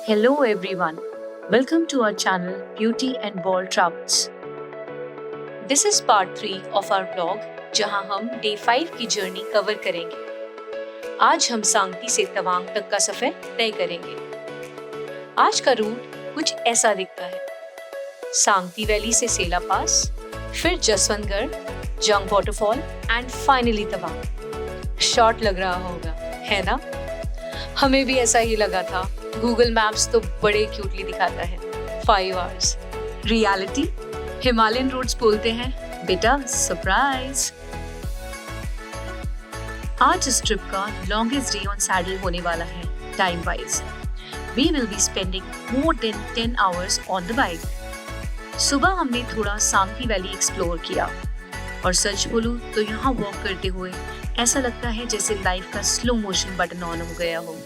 Hello everyone. Welcome to our channel Beauty and World Travels. This is part 3 of our vlog जहां हम day 5 की journey cover करेंगे। आज हम सांगटी से तवांग तक का सफर तय करेंगे। आज का रूट कुछ ऐसा दिखता है। सांगटी वैली से सेला पास, फिर जसवंतगढ़, जंग waterfall and finally Tawang. Short लग रहा होगा, है ना? हमें भी ऐसा ही लगा था। गूगल मैप्स तो बड़े क्यूटली दिखाता है 5 आवर्स। रियलिटी हिमालयन रोड्स बोलते हैं बेटा सरप्राइज। आज इस ट्रिप का लॉन्गेस्ट डे ऑन सैडल होने वाला है time wise. We will be spending more than 10 hours on the bike. सुबह हमने थोड़ा सांगटी वैली एक्सप्लोर किया और सच बोलूं तो यहाँ वॉक करते हुए ऐसा लगता है जैसे लाइफ का स्लो मोशन बटन ऑन हो गया हो।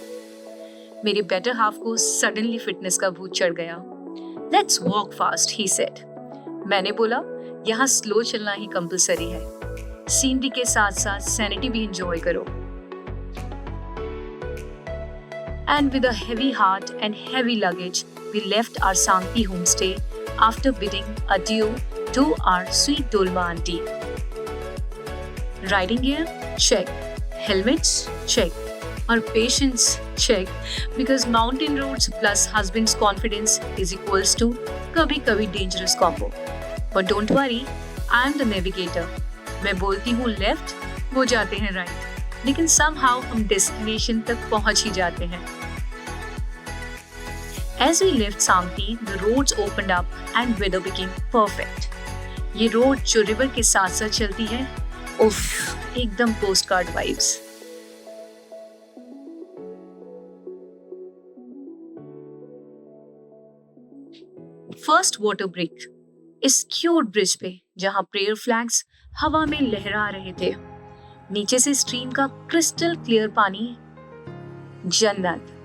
मेरे बेटर हाफ को सडनली फिटनेस का भूत चढ़ गया। Let's walk fast, he said. मैंने बोला यहाँ स्लो चलना ही कंपलसरी है। सीनरी के साथ साथ सैनिटी भी एंजॉय करो। And with a heavy heart and heavy luggage, we left our Sangti homestay after bidding adieu to our sweet Dolma auntie. Riding gear? Check. Helmets? Check. Or patience? Check. Because mountain roads plus husband's confidence is equals to कभी-कभी dangerous combo. But don't worry, I am the navigator. मैं बोलती हूँ left, वो जाते हैं right. लेकिन somehow हम destination तक पहुँच ही जाते हैं। As we left Sangti, the roads opened up and weather became perfect. ये रोड जो रिवर के साथ साथ चलती है, उफ, एकदम postcard vibes. First water break इस क्यूट ब्रिज पे जहां प्रेयर फ्लैग्स हवा में लहरा रहे थे। नीचे से स्ट्रीम का क्रिस्टल क्लियर पानी, जन्नत।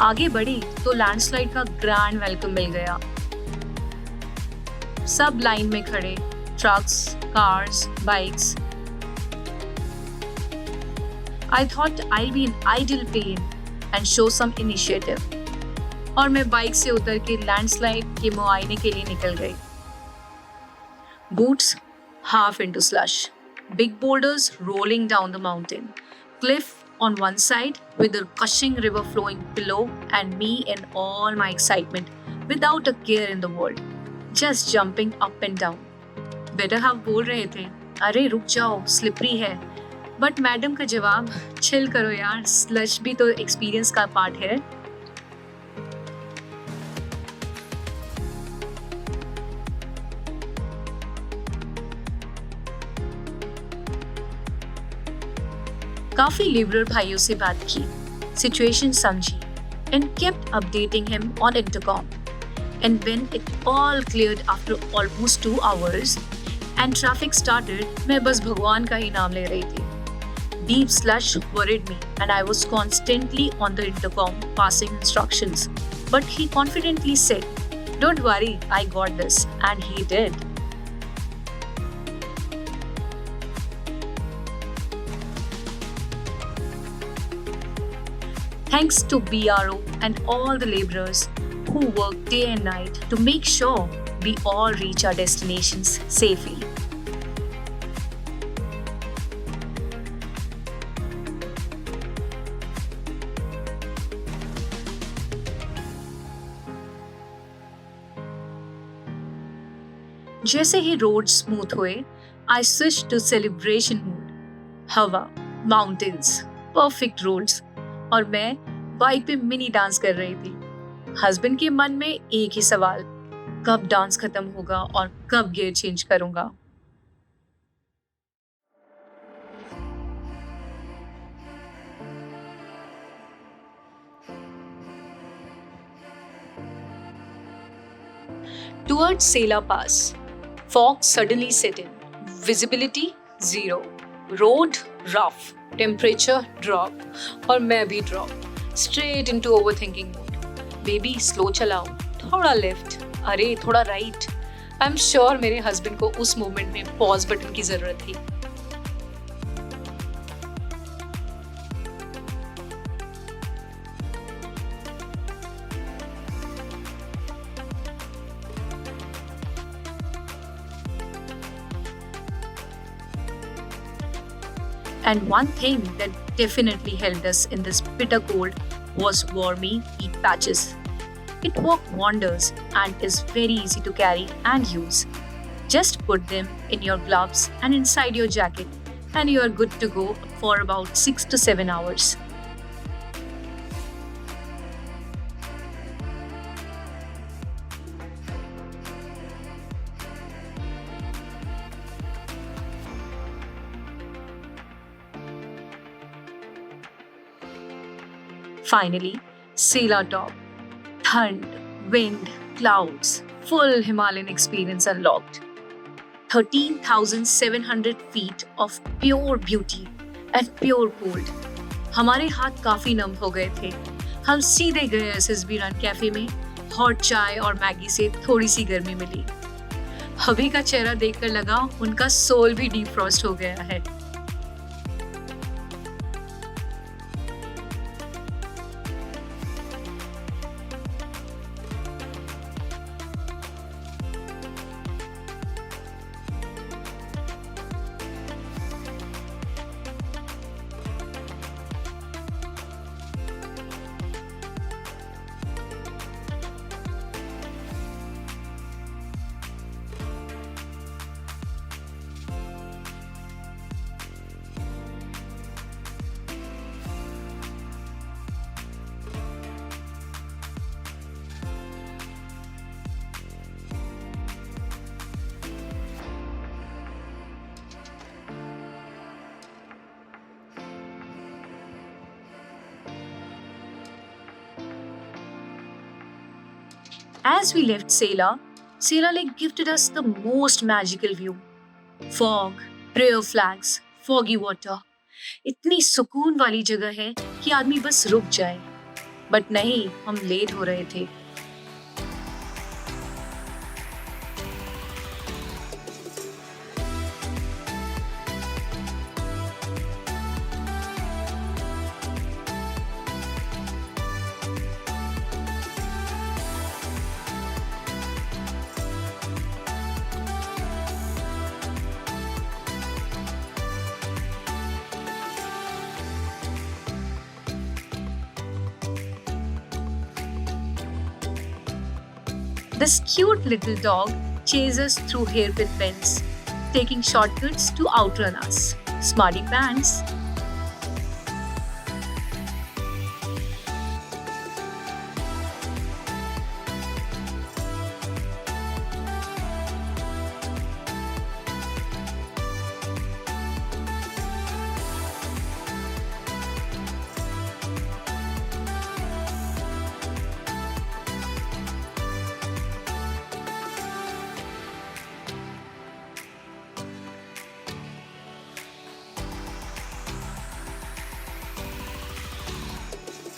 आगे बढ़ी तो लैंडस्लाइड का ग्रैंड वेलकम मिल गया। सब लाइन में खड़े, trucks, cars, bikes. I thought I'll be in idle pain and show some initiative। और मैं बाइक से उतर के लैंडस्लाइड के मुआयने के लिए निकल गई। Boots half into slush, big boulders rolling down the mountain, cliff on one side with the gushing river flowing below, and me in all my excitement without a care in the world, just jumping up and down. Better half बोल रहे थे, अरे रुक जाओ, slippery है। But madam का जवाब, chill करो यार, स्लश भी तो एक्सपीरियंस का पार्ट है। काफी लिबरल भाइयों से बात की, सिचुएशन समझी, and kept updating him on intercom. And when it all cleared after almost 2 hours and traffic started, मैं बस भगवान का ही नाम ले रही थी। Deep slush worried me and I was constantly on the intercom passing instructions. But he confidently said, "Don't worry, I got this." And he did. Thanks to BRO and all the laborers who work day and night to make sure we all reach our destinations safely. जैसे ही road smooth हुए, I switched to celebration mood. हवा, mountains, perfect roads, और मैं bike पे mini dance कर रही थी। Husband के मन में एक ही सवाल, कब डांस खत्म होगा और कब गियर चेंज करूंगा। Towards Sela Pass, fog suddenly set in. Visibility zero. Road rough. Temperature drop. और मैं भी drop. Straight into overthinking mode. Baby slow चलाओ. थोड़ा left. अरे थोड़ा right. I'm sure मेरे husband को उस moment में pause button की जरूरत थी. And one thing that definitely helped us in this bitter cold was Wormy peat patches. It worked wonders and is very easy to carry and use. Just put them in your gloves and inside your jacket, and you are good to go for about 6 to 7 hours. Finally, Sela Top. Thund, wind, clouds, full Himalayan experience unlocked. 13,700 feet of pure beauty and pure cold. हमारे हाथ काफी नम हो गए थे. हम सीधे गए SSB run cafe में. हॉट चाय और मैगी से थोड़ी सी गर्मी मिली. हबी का चेहरा देखकर लगा उनका सोल भी डीफ्रॉस्ट हो गया है. As we left Sela Lake gifted us the most magical view. Fog, prayer flags, foggy water. इतनी सुकून वाली जगह है कि आदमी बस रुक जाए. बट नहीं, हम लेट हो रहे थे. This cute little dog chases us through hairpin bends, taking shortcuts to outrun us. Smarty pants.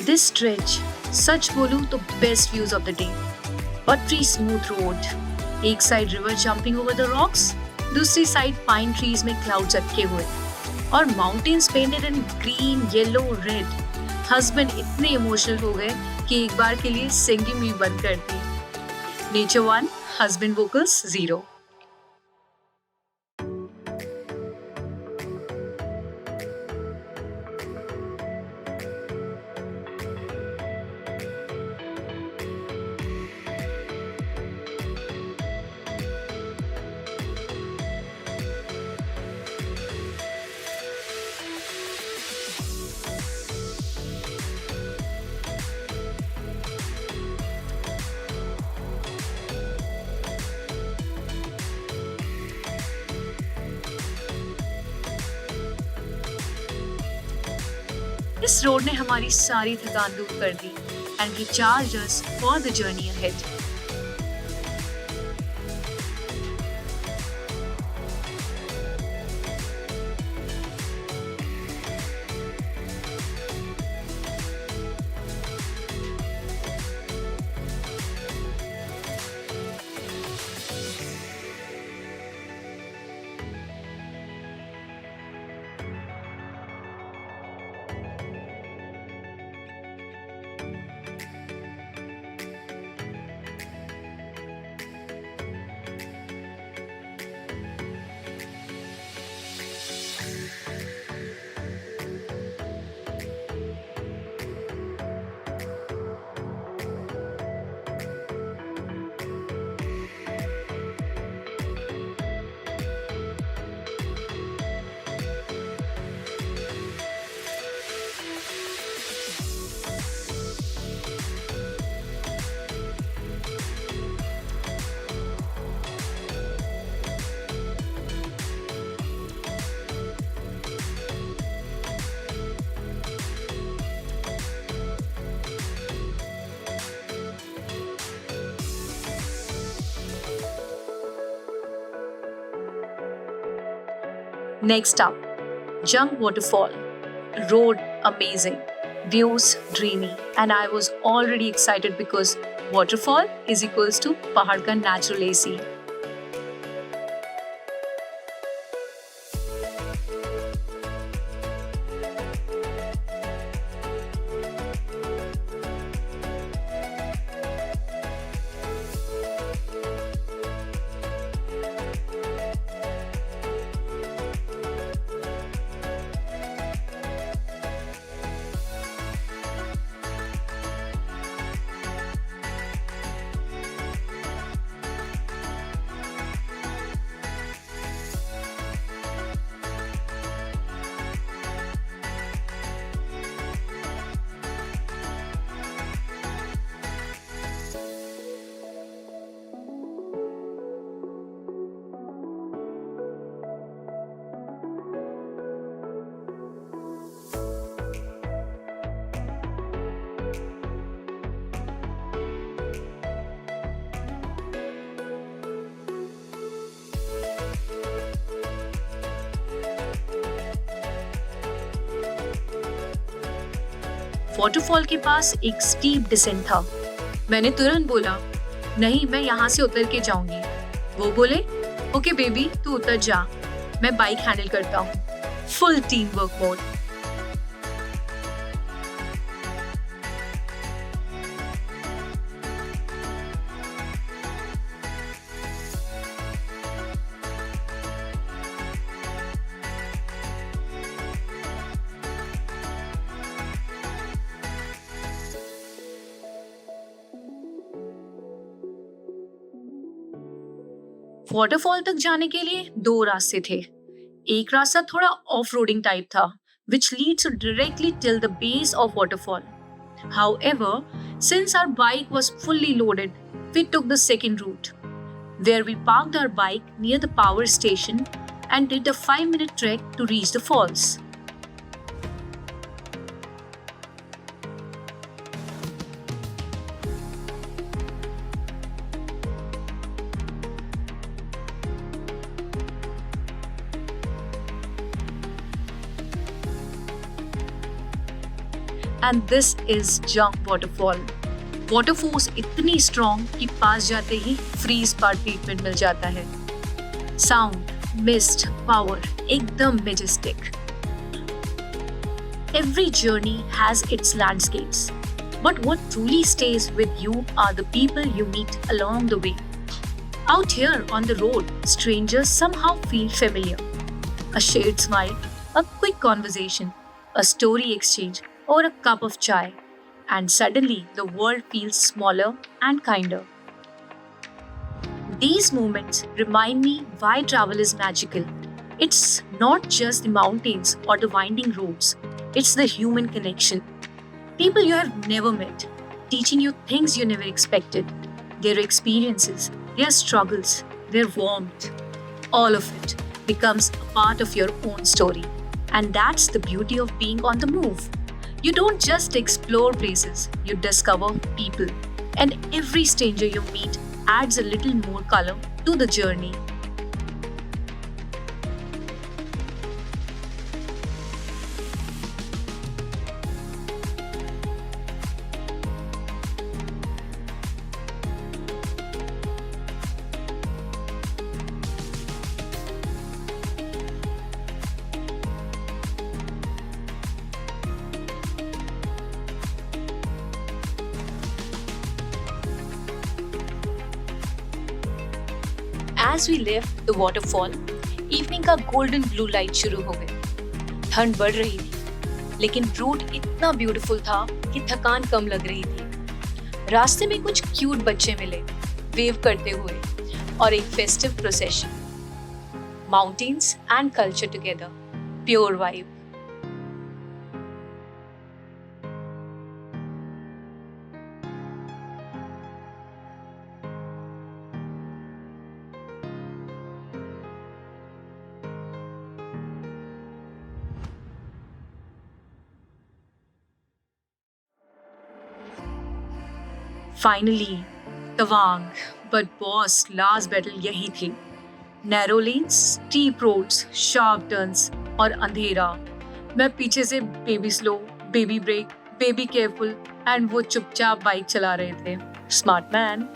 This stretch, सच बोलूं तो best views of the day. Buttery smooth road. एक side river jumping over the rocks, दूसरी side pine trees में clouds अटके हुए. और mountains painted in green, yellow, red. Husband इतने emotional हो गए कि एक बार के लिए singing भी बंद कर दी. Nature 1, husband vocals 0. इस रोड ने हमारी सारी थकान दूर कर दी and recharged us for the journey ahead. Next up, Jung Waterfall. Road amazing, views dreamy, and I was already excited because waterfall is equals to pahad ka natural AC. Waterfall के पास एक steep decent था। मैंने तुरंत बोला, नहीं मैं यहाँ से उतर के जाऊंगी। वो बोले, ओके बेबी तू उतर जा, मैं बाइक हैंडल करता हूँ। Full team work mode. Waterfall तक जाने के लिए दो रास्ते थे। एक रास्ता थोड़ा ऑफ रोडिंग टाइप था, which leads directly till the base of waterfall. However, since our bike was fully loaded, we took the second route, where we parked our bike near the power station and did a 5-minute trek to reach the falls. And this is Jung Waterfall. Water force इतनी strong कि पास जाते ही freeze पार treatment मिल जाता है। Sound, mist, power एकदम Majestic. Every journey has its landscapes, but what truly stays with you are the people you meet along the way. Out here on the road, strangers somehow feel familiar. A shared smile, a quick conversation, a story exchange, or a cup of chai, and suddenly the world feels smaller and kinder. These moments remind me why travel is magical. It's not just the mountains or the winding roads, it's the human connection. People you have never met, teaching you things you never expected, their experiences, their struggles, their warmth. All of it becomes a part of your own story. And that's the beauty of being on the move. You don't just explore places, you discover people. And every stranger you meet adds a little more color to the journey. As we left the waterfall, evening का golden blue light शुरू हो गई। ठंड बढ़ रही थी, लेकिन root इतना ब्यूटीफुल था कि थकान कम लग रही थी। रास्ते में कुछ क्यूट बच्चे मिले, वेव करते हुए, और एक festive procession. Mountains and culture together, pure vibe. Finally, Tawang, but boss, last battle यही थी। Narrow lanes, steep roads, sharp turns और अंधेरा। मैं पीछे से baby slow, baby brake, baby careful and वो चुपचाप बाइक चला रहे थे। Smart man.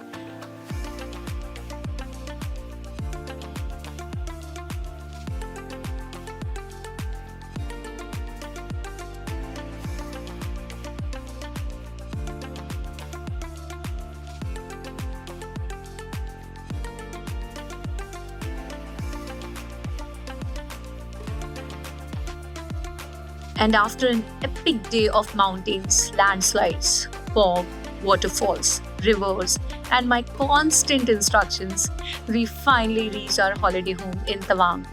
And after an epic day of mountains, landslides, fog, waterfalls, rivers, and my constant instructions, we finally reached our holiday home in Tawang.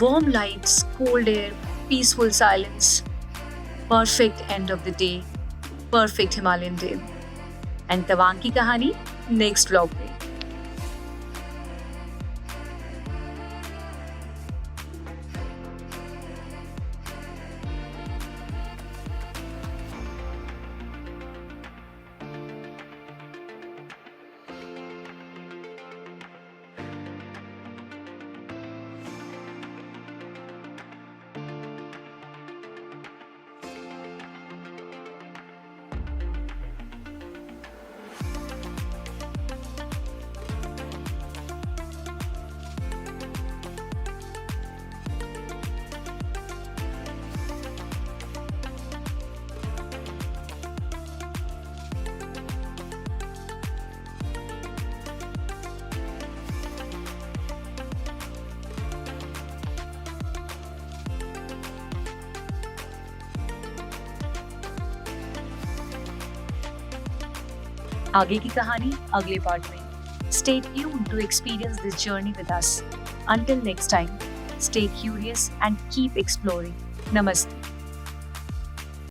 Warm lights, cold air, peaceful silence. Perfect end of the day, perfect Himalayan day. And Tawang की कहानी next vlog में. आगे की कहानी अगले part में। Stay tuned to experience this journey with us. Until next time, stay curious and keep exploring. Namaste.